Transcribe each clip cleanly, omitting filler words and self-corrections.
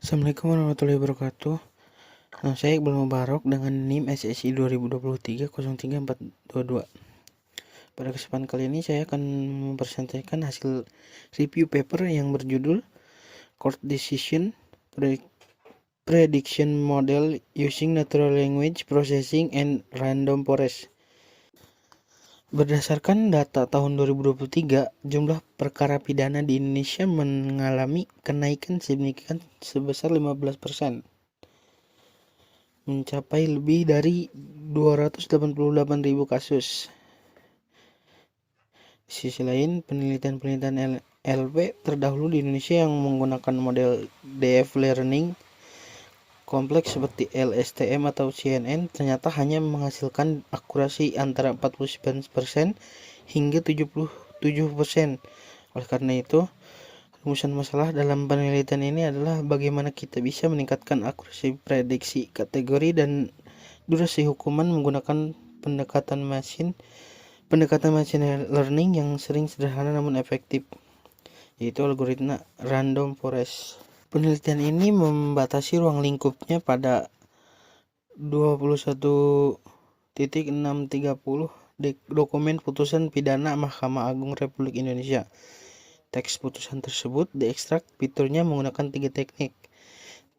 Assalamualaikum warahmatullahi wabarakatuh. Saya Iqbal Mubarak dengan NIM SSI 2023 03422. Pada kesempatan kali ini saya akan mempresentasikan hasil review paper yang berjudul Court Decision Prediction Model Using Natural Language Processing and Random Forest. Berdasarkan data tahun 2023, jumlah perkara pidana di Indonesia mengalami kenaikan signifikan sebesar 15%. Mencapai lebih dari 288.000 kasus. Di sisi lain, penelitian-penelitian LP terdahulu di Indonesia yang menggunakan model DF Learning kompleks seperti LSTM atau CNN ternyata hanya menghasilkan akurasi antara 49% hingga 77%. Oleh karena itu, rumusan masalah dalam penelitian ini adalah bagaimana kita bisa meningkatkan akurasi prediksi kategori dan durasi hukuman menggunakan pendekatan machine learning yang sering sederhana namun efektif, yaitu algoritma random forest. Penelitian ini membatasi ruang lingkupnya pada 21.630 dokumen putusan pidana Mahkamah Agung Republik Indonesia. Teks putusan tersebut diekstrak fiturnya menggunakan 3 teknik,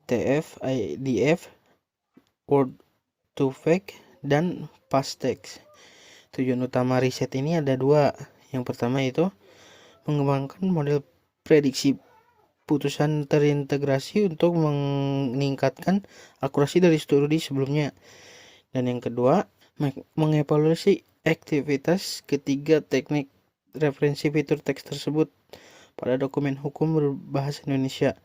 TF, IDF, Word to Vec, dan Fast Text. Tujuan utama riset ini ada 2. Yang pertama itu mengembangkan model prediksi putusan terintegrasi untuk meningkatkan akurasi dari studi sebelumnya. Dan yang kedua, mengevaluasi aktivitas ketiga teknik referensi fitur teks tersebut pada dokumen hukum berbahasa Indonesia.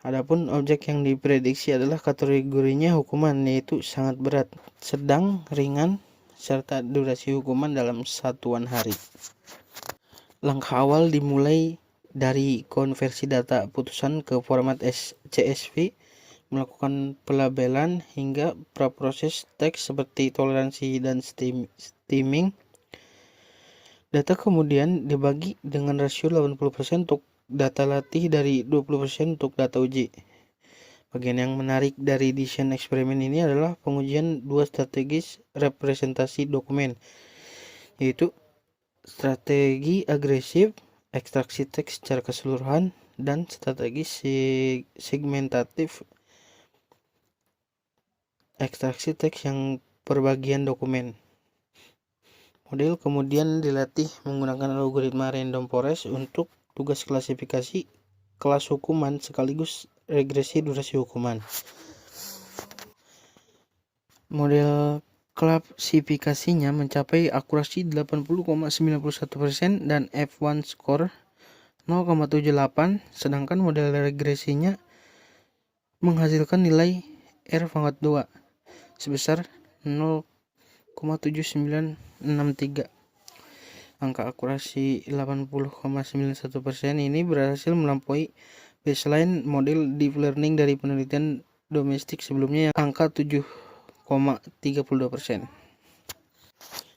Adapun objek yang diprediksi adalah kategorinya hukuman, yaitu sangat berat, sedang, ringan, serta durasi hukuman dalam satuan hari. Langkah awal dimulai dari konversi data putusan ke format CSV, melakukan pelabelan hingga praproses teks seperti toleransi dan stemming. Data kemudian dibagi dengan rasio 80% untuk data latih dari 20% untuk data uji. Bagian yang menarik dari desain eksperimen ini adalah pengujian 2 strategis representasi dokumen, yaitu strategi agresif, ekstraksi teks secara keseluruhan, dan strategi segmentatif, ekstraksi teks yang perbagian dokumen. Model kemudian dilatih menggunakan algoritma random forest untuk tugas klasifikasi kelas hukuman sekaligus regresi durasi hukuman. Model klasifikasinya mencapai akurasi 80,91% dan F1 score 0,78, sedangkan model regresinya menghasilkan nilai R-2 sebesar 0,7963. Angka akurasi 80,91% ini berhasil melampaui baseline model deep learning dari penelitian domestik sebelumnya yang angka 7,32%.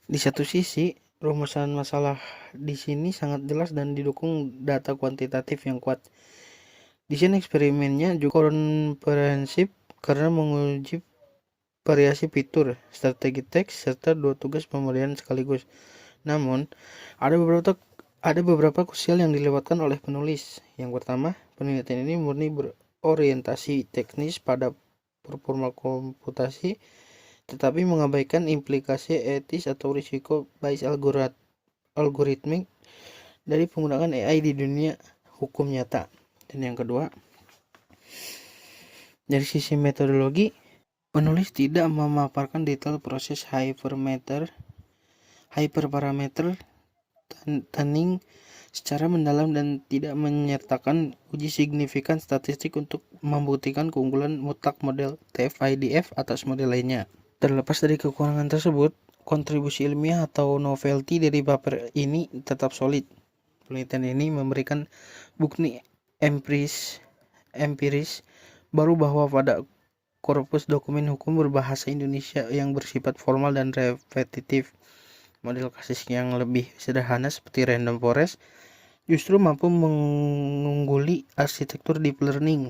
Di satu sisi, rumusan masalah di sini sangat jelas dan didukung data kuantitatif yang kuat. Desain eksperimennya juga komprehensif karena menguji variasi fitur, strategi teks, serta 2 tugas pemberian sekaligus. Namun, ada beberapa krusial yang dilewatkan oleh penulis. Yang pertama, penelitian ini murni berorientasi teknis pada performa komputasi, tetapi mengabaikan implikasi etis atau risiko bias algoritmik dari penggunaan AI di dunia hukum nyata. Dan yang kedua, dari sisi metodologi, penulis tidak memaparkan detail proses hyperparameter tuning secara mendalam dan tidak menyertakan uji signifikan statistik untuk membuktikan keunggulan mutlak model TF-IDF atas model lainnya. Terlepas dari kekurangan tersebut, kontribusi ilmiah atau novelty dari paper ini tetap solid. Penelitian ini memberikan bukti empiris baru bahwa pada korpus dokumen hukum berbahasa Indonesia yang bersifat formal dan repetitif, model kasus yang lebih sederhana seperti random forest justru mampu mengungguli arsitektur deep learning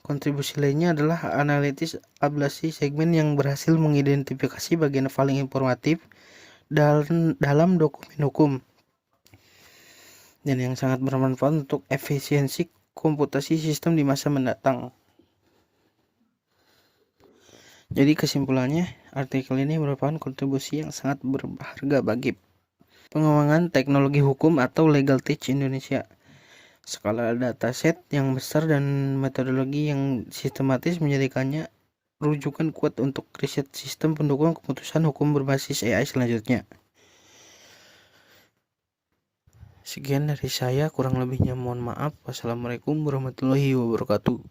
Kontribusi lainnya adalah analisis ablasi segmen yang berhasil mengidentifikasi bagian paling informatif dalam dokumen hukum dan yang sangat bermanfaat untuk efisiensi komputasi sistem di masa mendatang. Jadi kesimpulannya, artikel ini merupakan kontribusi yang sangat berharga bagi pengembangan teknologi hukum atau legal tech Indonesia. Skala dataset yang besar dan metodologi yang sistematis menjadikannya rujukan kuat untuk riset sistem pendukung keputusan hukum berbasis AI selanjutnya. Sekian dari saya, kurang lebihnya mohon maaf. Wassalamualaikum warahmatullahi wabarakatuh.